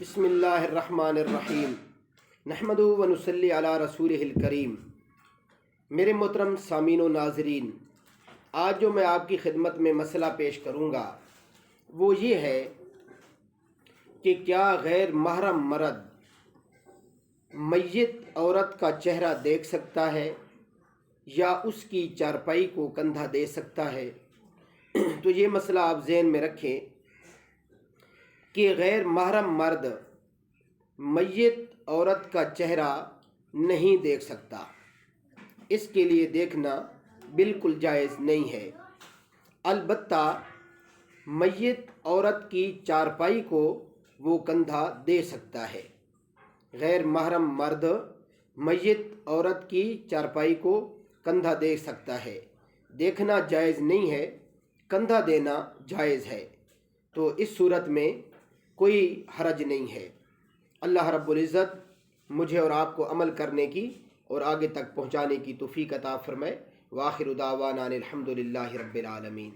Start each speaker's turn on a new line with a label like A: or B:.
A: بسم اللہ الرحمن الرحیم نحمدہ و نصلی علی رسولہ الکریم۔ میرے محترم سامعین و ناظرین، آج جو میں آپ کی خدمت میں مسئلہ پیش کروں گا وہ یہ ہے کہ کیا غیر محرم مرد میت عورت کا چہرہ دیکھ سکتا ہے یا اس کی چارپائی کو کندھا دے سکتا ہے؟ تو یہ مسئلہ آپ ذہن میں رکھیں کہ غیر محرم مرد میت عورت کا چہرہ نہیں دیکھ سکتا، اس کے لیے دیکھنا بالکل جائز نہیں ہے۔ البتہ میت عورت کی چارپائی کو وہ کندھا دے سکتا ہے۔ غیر محرم مرد میت عورت کی چارپائی کو کندھا دے سکتا ہے، دیکھنا جائز نہیں ہے، کندھا دینا جائز ہے۔ تو اس صورت میں کوئی حرج نہیں ہے۔ اللہ رب العزت مجھے اور آپ کو عمل کرنے کی اور آگے تک پہنچانے کی توفیق عطا فرمائے۔ وآخر دعوانا الحمد للہ رب العالمین۔